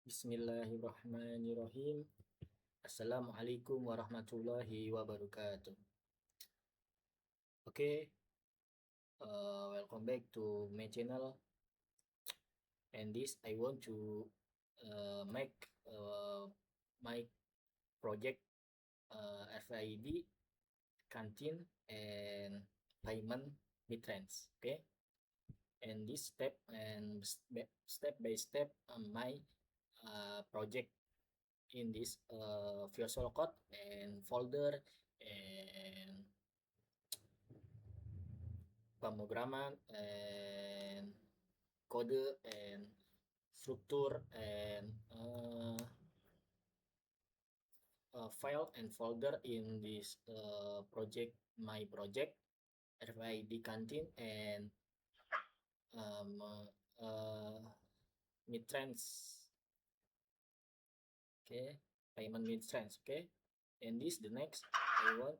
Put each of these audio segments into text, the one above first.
Bismillahirrahmanirrahim. Assalamualaikum warahmatullahi wabarakatuh. Okay, welcome back to my channel. And this I want to make my project FID canteen and payment midrange. Okay, and this step by step my project in this visual code and folder and pemrograman and code and structure and file and folder in this project, my project RFID canteen and um, uh, midrange. Okay, payment midrange. Okay, and this the next I want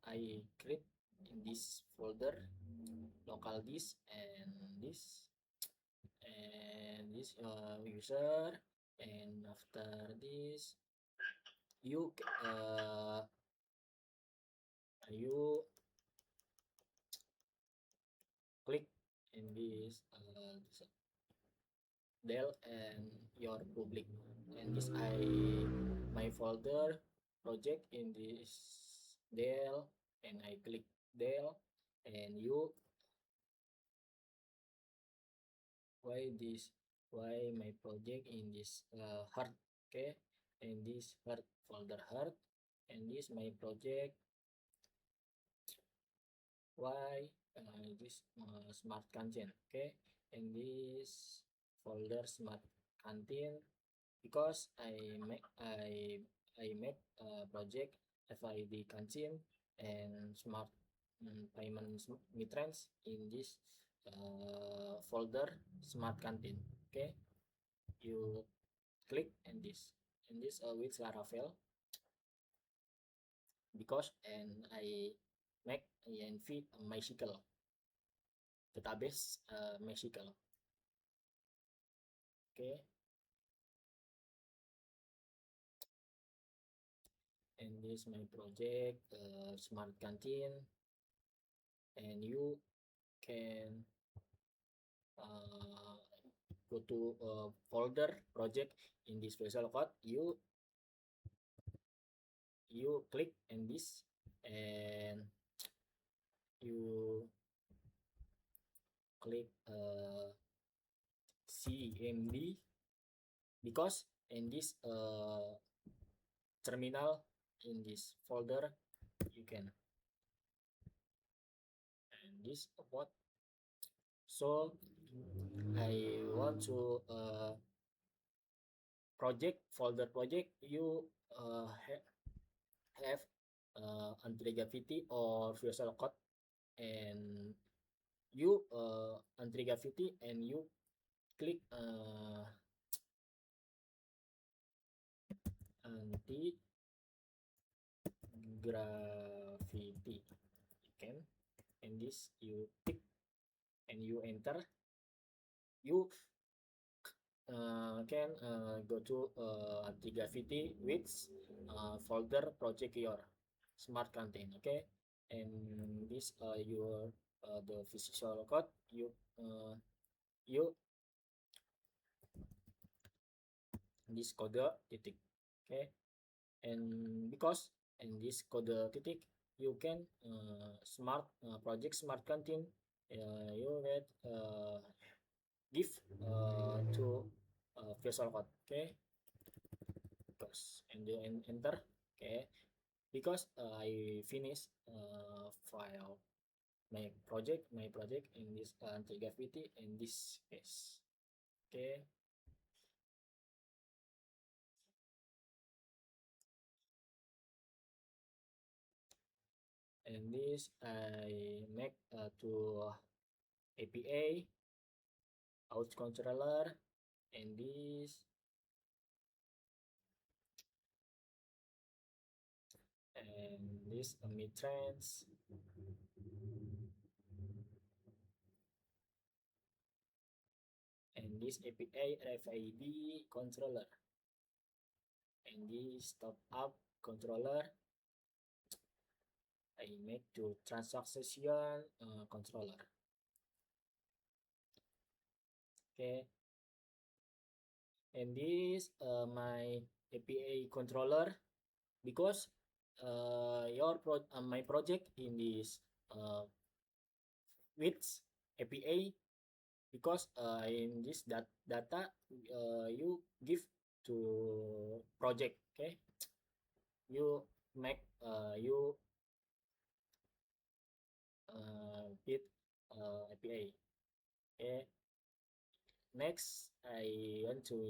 I create in this folder local disk and this user, and after this you you click in this del and your public, and this my folder project in this del, and I click del, and you why my project in this heart. Okay, and this heart folder heart, and this my project why this smart canteen. Okay, and this folder smart canteen because I make a project FID canteen and smart payment midrange in this folder smart canteen. Okay, you click and this with Laravel because and I make and feed MySQL database MySQL. Okay, and this my project smart canteen, and you can go to folder project in this visual code. You click in this and you click CMD because in this terminal in this folder you can, and this what so I want to project folder project you have anti-gravity or visual code, and you anti-gravity and you click anti-gravity. You can, and this you tick and you enter. You can go to anti-gravity with folder project your smart canteen. Okay, and this your the visual code you this code titik. Okay, and because in this code titik you can smart project smart canteen you get give to visual code. Okay, because and then enter. Okay, because I finish file my project in this anti-gravity in this case. Okay, and this I make to APA out controller, and this midrange, and and this API RFID controller, and this top up controller I make to transaction controller. Okay, and this my API controller, because my project in this with API, because in this data you give to project. Okay, you make with API. Okay, next I want to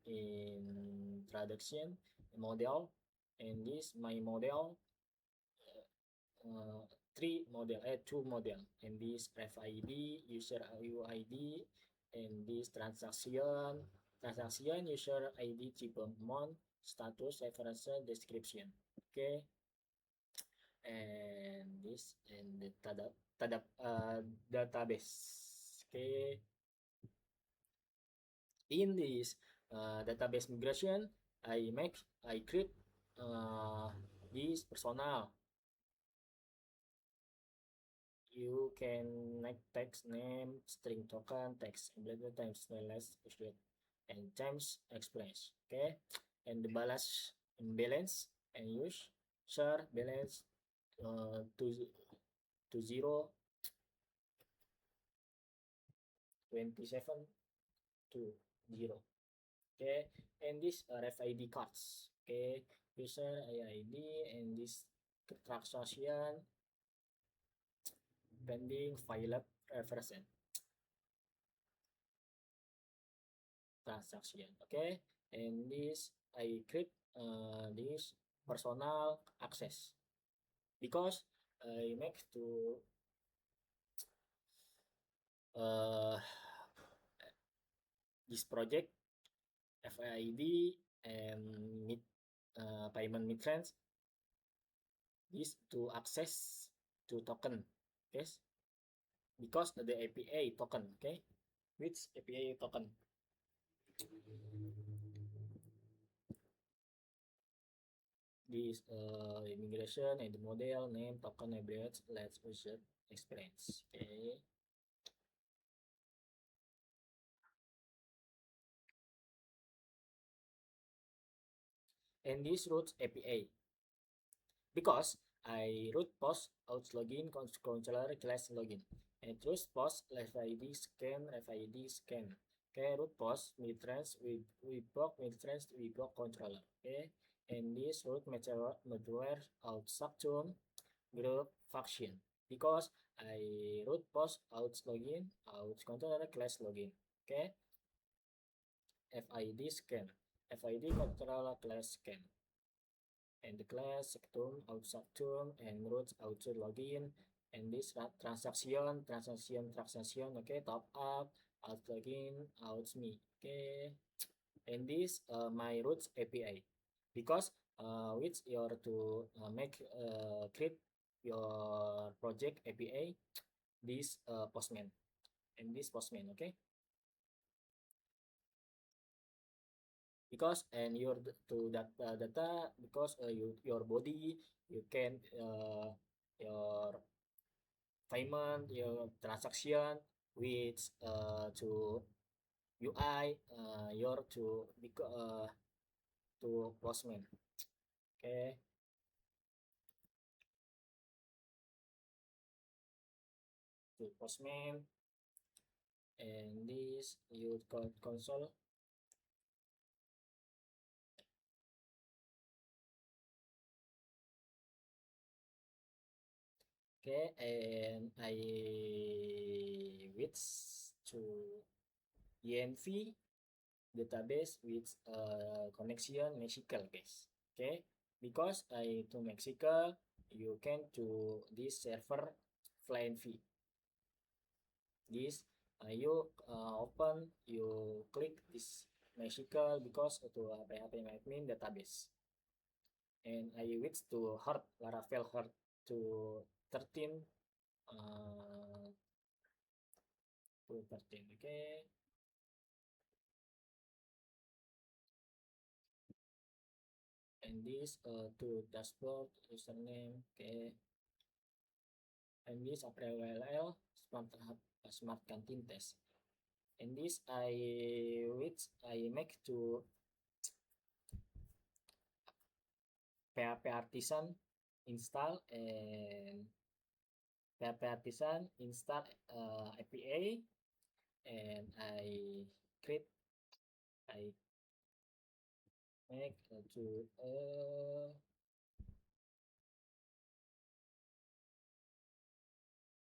introduction model, and this my model uh, two model, and this RFID user UID, and this transaction user ID type amount status reference description. Okay, and this and the database. Okay, in this database migration I create this personal. You can make text name, string token, text embed times less and times express. Okay, and the balance and use share balance to 0 27 to 0. Okay, and this RFID cards. Okay, user ID and this transaction pending file reference transaction. Okay, and this I create this personal access, because I make to uh, this project FID and mid payment midrange, this to access to token. Yes, because the API token. Okay, which API token. This immigration and the model name token abbreviate let's user experience. Okay, and this root API, because I root post out login controller class login, and root post RFID scan. Okay, root post midrange we block controller. Okay, and this root middleware out subtum group function, because I root post out login out controller class login. Okay, FID scan, FID controller class scan, and the class sectum out subtum and root out login, and this transaction. Okay, top up out login out me. Okay, and this my roots API, because which your to make create your project API, this postman and this postman. Okay, because and your to data, because your body you can your payment your transaction with to UI your to postman. Okay, to postman, and this you console. Okay, and I switch to ENV database with connection Mexico, guys. Okay, because I to Mexico, you can to this server flying V. This you open, you click this Mexico, because to PHP admin database, and I switch to hard Laravel hard to 13 to 13. Okay, and this to dashboard username. Okay, and this APRL smart canteen test, and this I make to PHP artisan install, and PHP artisan install APA, and create I make to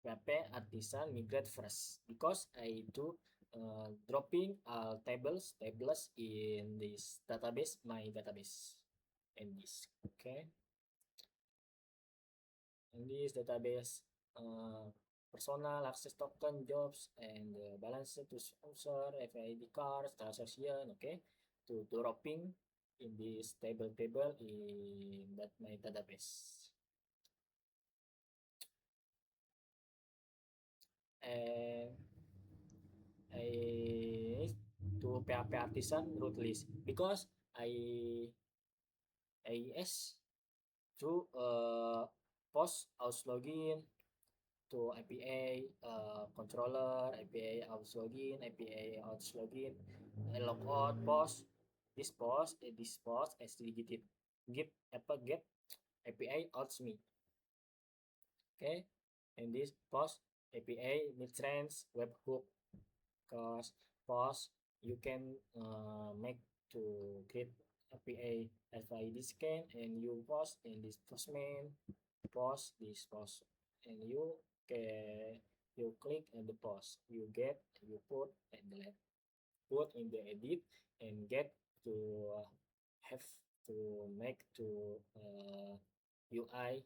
PHP artisan migrate first, because I do dropping tables in this database, my database, and this. Okay, in this database, personal access token, jobs, and balance to sponsor, FID cards, transaction. Okay, to dropping in this table in that my database. And I to PHP artisan root list, because I to post aus login to APA controller, APA out login, APA out login, logout post, this post as get APA out me. Okay, and this post APA mid-range webhook, because post you can make to create APA FID scan, and you post in this postman, post this post, and you click on the post, you put and delete, put in the edit, and get to have to make to UI,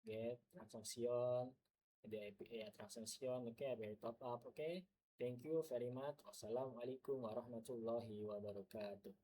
get transaction, the API transaction. Okay, API top up. Okay, thank you very much. Wassalamualaikum warahmatullahi wabarakatuh.